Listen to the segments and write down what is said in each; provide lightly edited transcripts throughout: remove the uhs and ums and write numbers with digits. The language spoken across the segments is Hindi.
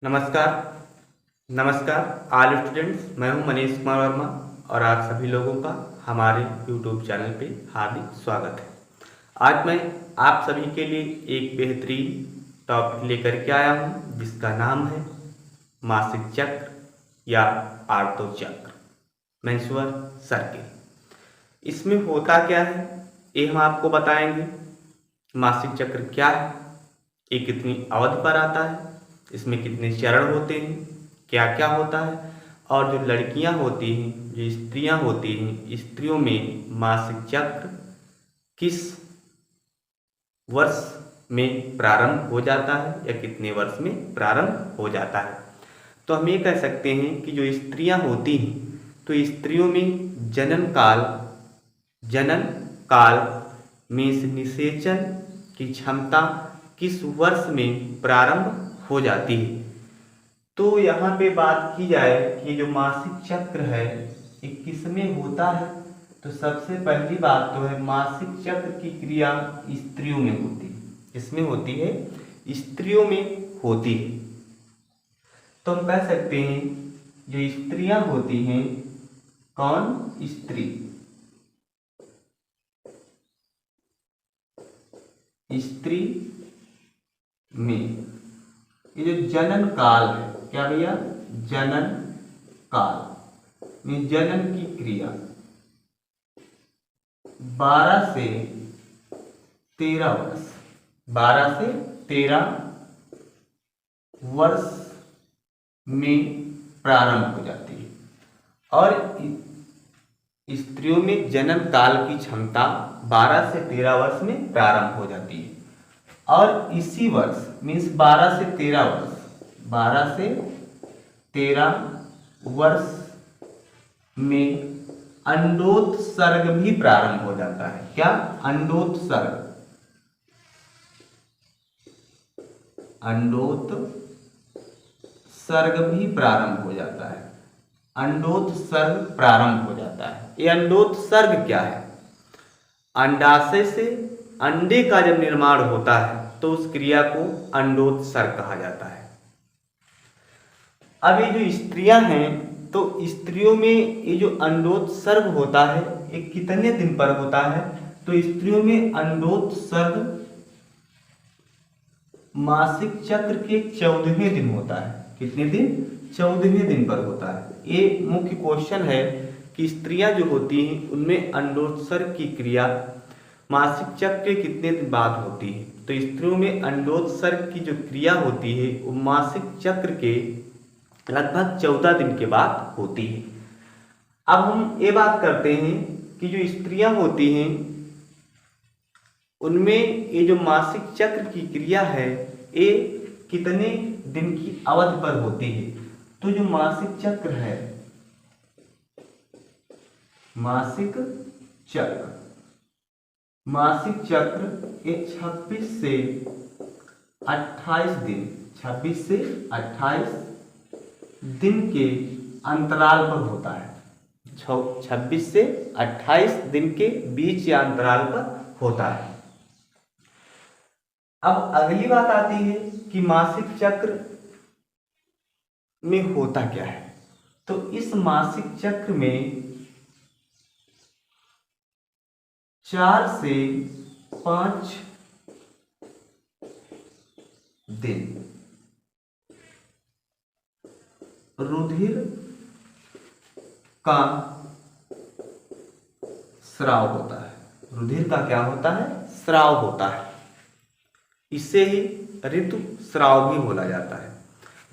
नमस्कार। नमस्कार ऑल स्टूडेंट्स, मैं हूं मनीष कुमार वर्मा और आप सभी लोगों का हमारे यूट्यूब चैनल पे हार्दिक स्वागत है। आज मैं आप सभी के लिए एक बेहतरीन टॉपिक लेकर के आया हूं जिसका नाम है मासिक चक्र या आर्तो चक्र, मेंस्ट्रुअल साइकिल। इसमें होता क्या है ये हम आपको बताएंगे। मासिक चक्र क्या है, ये कितनी अवधि पर आता है, इसमें कितने चरण होते हैं, क्या क्या होता है, और जो लड़कियां होती हैं, जो स्त्रियां होती हैं, स्त्रियों में मासिक चक्र किस वर्ष में प्रारंभ हो जाता है या कितने वर्ष में प्रारंभ हो जाता है। तो हम ये कह सकते हैं कि जो स्त्रियां होती हैं तो स्त्रियों में जनन काल में निषेचन की क्षमता किस वर्ष में प्रारंभ हो जाती है। तो यहाँ पे बात की जाए कि जो मासिक चक्र है ये किसमें होता है, तो सबसे पहली बात तो है मासिक चक्र की क्रिया स्त्रियों में होती है। किसमें होती है? स्त्रियों में होती है। तो हम कह सकते हैं जो स्त्रियां होती हैं, कौन? स्त्री में ये जो जनन काल है, क्या भैया? जनन काल में जनन की क्रिया 12 से 13 वर्ष 12 से 13 वर्ष में प्रारंभ हो जाती है। और स्त्रियों में जनन काल की क्षमता 12 से 13 वर्ष में प्रारंभ हो जाती है। और इसी वर्ष मीन्स 12 से 13 वर्ष 12 से 13 वर्ष में अंडोत्सर्ग भी प्रारंभ हो जाता है। क्या? अंडोत्सर्ग भी प्रारंभ हो जाता है। अंडोत्सर्ग प्रारंभ हो जाता है। ये अंडोत्सर्ग क्या है? अंडाशय से अंडे का जब निर्माण होता है तो उस क्रिया को अंडोत्सर्ग कहा जाता है। अब ये जो स्त्रियां हैं तो स्त्रियों में ये जो अंडोत्सर्ग होता है ये कितने दिन पर होता है? तो स्त्रियों में अंडोत्सर्ग मासिक चक्र के 14वें दिन होता है। कितने दिन? 14वें दिन पर होता है। ये मुख्य क्वेश्चन है कि स्त्रियां जो होती हैं उनमें अंडोत्सर्ग की क्रिया मासिक चक्र के कितने दिन बाद होती है। तो स्त्रियों में अंडोत्सर्ग की जो क्रिया होती है वो मासिक चक्र के लगभग 14 दिन के बाद होती है। अब हम ये बात करते हैं कि जो स्त्रियां होती हैं उनमें ये जो मासिक चक्र की क्रिया है ये कितने दिन की अवधि पर होती है। तो जो मासिक चक्र है, मासिक चक्र ये 26 से 28 दिन 26 से 28 दिन के अंतराल पर होता है। 26 से 28 दिन के बीच या अंतराल पर होता है। अब अगली बात आती है कि मासिक चक्र में होता क्या है। तो इस मासिक चक्र में 4 से 5 दिन रुधिर का स्राव होता है। रुधिर का क्या होता है? स्राव होता है। इससे ही ऋतु स्राव भी बोला जाता है।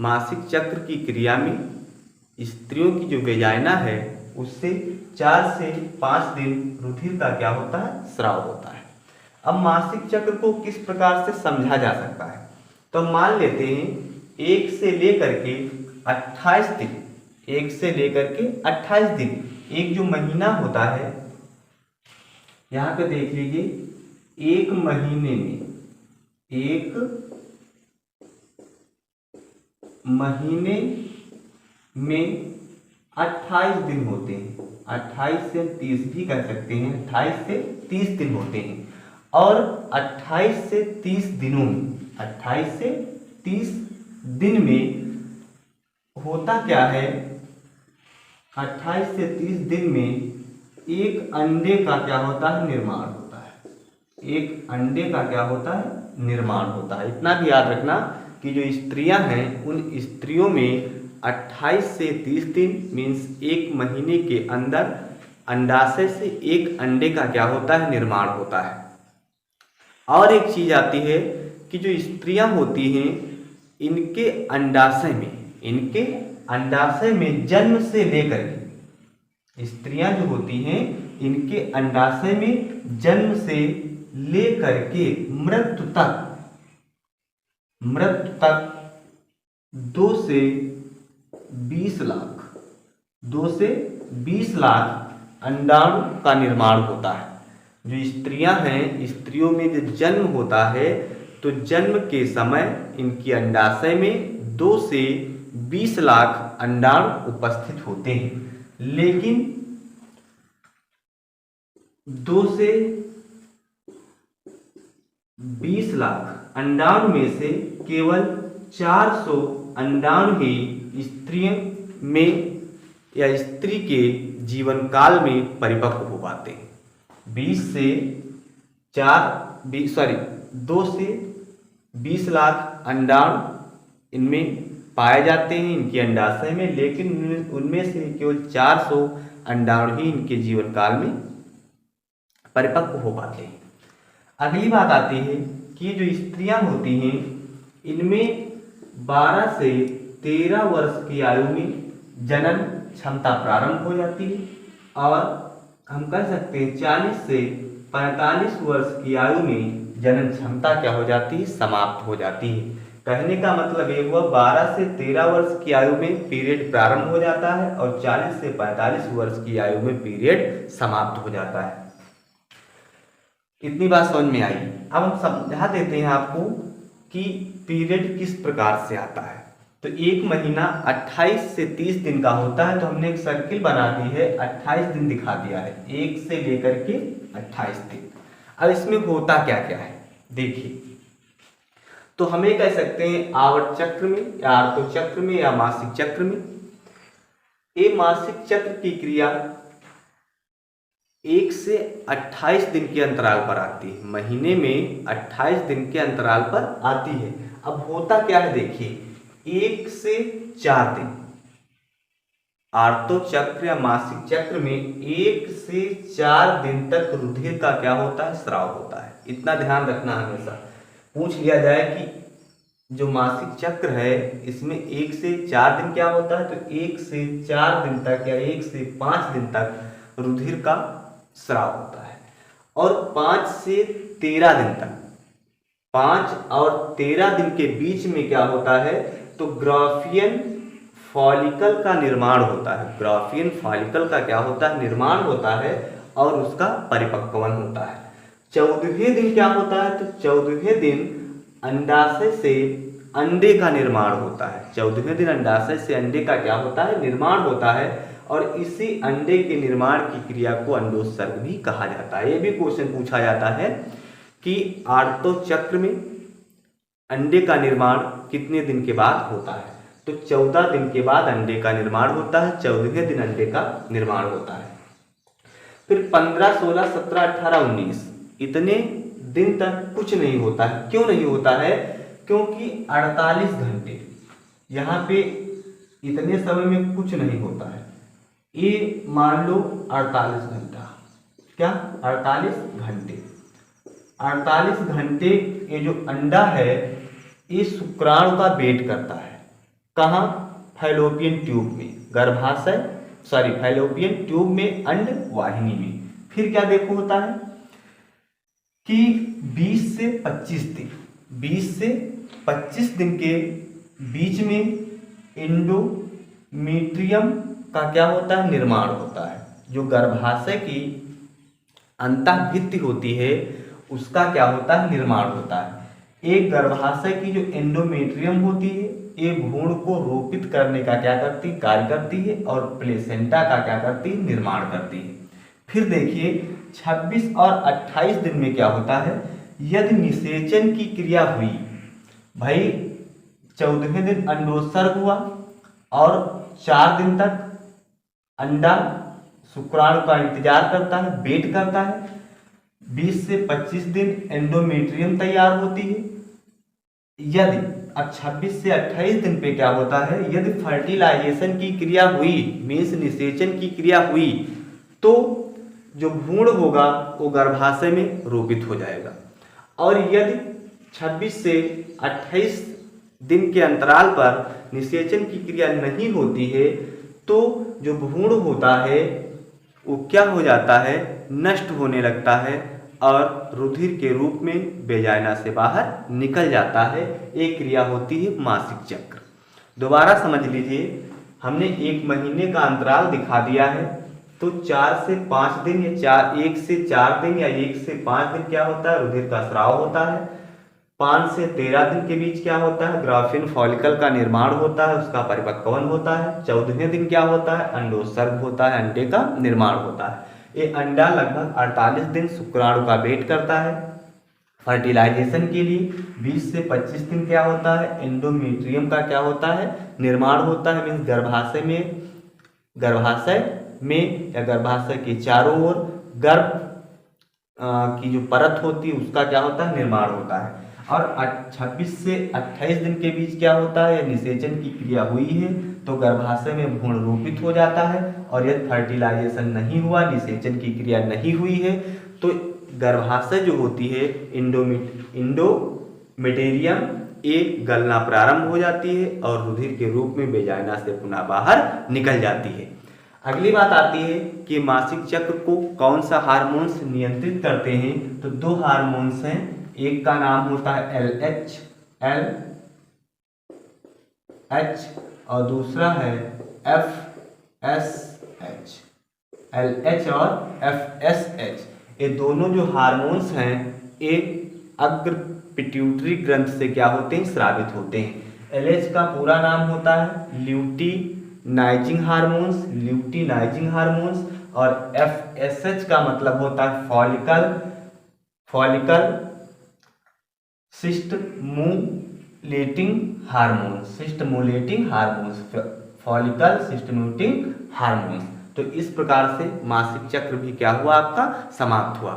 मासिक चक्र की क्रिया में स्त्रियों की जो वेजाइना है उससे 4 से 5 दिन रुधिर का क्या होता है? स्राव होता है। अब मासिक चक्र को किस प्रकार से समझा जा सकता है? तो मान लेते हैं 1 से लेकर के 28 दिन 1 से लेकर के 28 दिन एक जो महीना होता है, यहाँ पे देख लीजिए, एक महीने में 28 दिन होते हैं। 28 से 30 भी कह सकते हैं। 28 से 30 दिन होते हैं। और 28 से 30 दिनों में 28 से 30 दिन में होता क्या है, 28 से 30 दिन में एक अंडे का क्या होता है, निर्माण होता है। एक अंडे का क्या होता है, निर्माण होता है। इतना भी याद रखना कि जो स्त्रियां हैं उन स्त्रियों में 28 से 30 दिन मीन्स एक महीने के अंदर अंडाशय से एक अंडे का क्या होता है, निर्माण होता है। और एक चीज आती है कि जो स्त्रियां होती हैं इनके अंडाशय में जन्म से लेकर के, स्त्रियां जो होती हैं इनके अंडाशय में जन्म से लेकर के मृत्यु तक 2 से 20 लाख अंडाणु का निर्माण होता है। जो स्त्रियां हैं, स्त्रियों में जो जन्म होता है तो जन्म के समय इनकी अंडाशय में 2 से 20 लाख अंडाणु उपस्थित होते हैं। लेकिन 2 से 20 लाख अंडाणु में से केवल 400 अंडाणु ही स्त्रियों में या स्त्री के जीवन काल में परिपक्व हो पाते हैं। 2 से 20 लाख अंडाणु इनमें पाए जाते हैं इनके अंडाशय में, लेकिन उनमें से केवल 400 अंडाणु ही इनके जीवन काल में परिपक्व हो पाते हैं। अगली बात आती है कि जो स्त्रियां होती हैं इनमें 12 से 13 वर्ष की आयु में जनन क्षमता प्रारंभ हो जाती है और हम कह सकते हैं 40 से 45 वर्ष की आयु में जनन क्षमता क्या हो जाती है, समाप्त हो जाती है। कहने का मतलब ये हुआ 12 से 13 वर्ष की आयु में पीरियड प्रारंभ हो जाता है और 40 से 45 वर्ष की आयु में पीरियड समाप्त हो जाता है। इतनी बात समझ में आई। अब हम समझा देते हैं आपको कि पीरियड किस प्रकार से आता है। तो एक महीना 28 से 30 दिन का होता है, तो हमने एक सर्किल बना दी है, 28 दिन दिखा दिया है, 1 से लेकर के 28 दिन। अब इसमें होता क्या क्या है देखिए, तो हमें कह सकते हैं आवर्त चक्र में या आर्तो चक्र में या मासिक चक्र में। ये मासिक चक्र की क्रिया 1 से 28 दिन के अंतराल पर आती है, महीने में 28 दिन के अंतराल पर आती है। अब होता क्या है देखिए, 1 से 4 दिन आर्तो चक्र या मासिक चक्र में 1 से 4 दिन तक रुधिर का क्या होता है, स्राव होता है। इतना ध्यान रखना, हमेशा पूछ लिया जाए कि जो मासिक चक्र है इसमें 1 से 4 दिन क्या होता है, तो 1 से 4 दिन तक या 1 से 5 दिन तक रुधिर का स्राव होता है। और 5 से 13 दिन तक, 5 और 13 दिन के बीच में क्या होता है, तो ग्राफियन फॉलिकल का निर्माण होता है। ग्राफियन फॉलिकल का क्या होता है, निर्माण होता है और उसका परिपक्वन होता है। 14वें दिन क्या होता है, तो 14वें दिन अंडाशय से अंडे का निर्माण होता है। 14वें दिन अंडाशय से अंडे का क्या होता है, निर्माण होता है और इसी अंडे के निर्माण की क्रिया को अंडोत्सर्ग भी कहा जाता है। ये भी क्वेश्चन पूछा जाता है कि आर्तो चक्र में अंडे का निर्माण कितने दिन के बाद होता है, तो 14 दिन के बाद अंडे का निर्माण होता है, 14वें दिन अंडे का निर्माण होता है। फिर 15, 16, 17, 18, 19 इतने दिन तक कुछ नहीं होता है। क्यों नहीं होता है, क्योंकि 48 घंटे यहाँ पे इतने समय में कुछ नहीं होता है। ये मान लो 48 घंटा, क्या 48 घंटे ये जो अंडा है ये शुक्राणु का वेट करता है। कहाँ, फैलोपियन ट्यूब में, फैलोपियन ट्यूब में, अंड वाहिनी में। फिर क्या देखो होता है कि 20 से 25 दिन के बीच में एंडोमेट्रियम का क्या होता है, निर्माण होता है। जो गर्भाशय की अंतःभित्ति होती है उसका क्या होता है, निर्माण होता है। एक गर्भाशय की जो एंडोमेट्रियम होती है ये भ्रूण को रोपित करने का क्या करती, कार्य करती है और प्लेसेंटा का क्या करती है, निर्माण करती है। फिर देखिए 26 और 28 दिन में क्या होता है, यदि निषेचन की क्रिया हुई, भाई 14वें दिन अंडोत्सर्ग हुआ और 4 दिन तक अंडा शुक्राणु का इंतजार करता है, वेट करता है। 20 से 25 दिन एंडोमेट्रियम तैयार होती है। यदि अब 26 से 28 दिन पे क्या होता है, यदि फर्टिलाइजेशन की क्रिया हुई, मीन्स निषेचन की क्रिया हुई, तो जो भ्रूण होगा वो गर्भाशय में रोपित हो जाएगा। और यदि 26 से 28 दिन के अंतराल पर निषेचन की क्रिया नहीं होती है तो जो भ्रूण होता है वो क्या हो जाता है, नष्ट होने लगता है और रुधिर के रूप में वेजाइना से बाहर निकल जाता है। एक क्रिया होती है मासिक चक्र। दोबारा समझ लीजिए, हमने 1 महीने का अंतराल दिखा दिया है, तो 4 से 5 दिन या 1 से 4 दिन या 1 से 5 दिन क्या होता है, रुधिर का स्राव होता है। 5 से 13 दिन के बीच क्या होता है, ग्राफिन फॉलिकल का निर्माण होता है, उसका परिपक्वन होता है। 14वें दिन क्या होता है, अंडोत्सर्ग होता है, अंडे का निर्माण होता है। ये अंडा लगभग 48 दिन शुक्राणु का वेट करता है फर्टिलाइजेशन के लिए। 20 से 25 दिन क्या होता है, एंडोमेट्रियम का क्या होता है, निर्माण होता है, मीन्स गर्भाशय में या गर्भाशय के चारों ओर गर्भ की जो परत होती है उसका क्या होता है, निर्माण होता है। और 26 से 28 दिन के बीच क्या होता है, निषेचन की क्रिया हुई है तो गर्भाशय में भ्रूण रोपित हो जाता है। और यदि फर्टिलाइजेशन नहीं हुआ, निषेचन की क्रिया नहीं हुई है, तो गर्भाशय जो होती है इंडोमेटेरियम ये गलना प्रारंभ हो जाती है और रुधिर के रूप में वेजाइना से पुनः बाहर निकल जाती है। अगली बात आती है कि मासिक चक्र को कौन सा हार्मोन्स नियंत्रित करते हैं। तो 2 हार्मोन्स हैं, एक का नाम होता है LH और दूसरा है FSH। LH और FSH ये दोनों जो हार्मोन्स हैं ये अग्र पिट्यूटरी ग्रंथ से क्या होते हैं, स्रावित होते हैं। LH का पूरा नाम होता है ल्यूटिनाइजिंग हार्मोन्स और FSH का मतलब होता है फॉलिकल सिस्टमुलेटिंग हार्मोन्स। तो इस प्रकार से मासिक चक्र भी क्या हुआ, आपका समाप्त हुआ।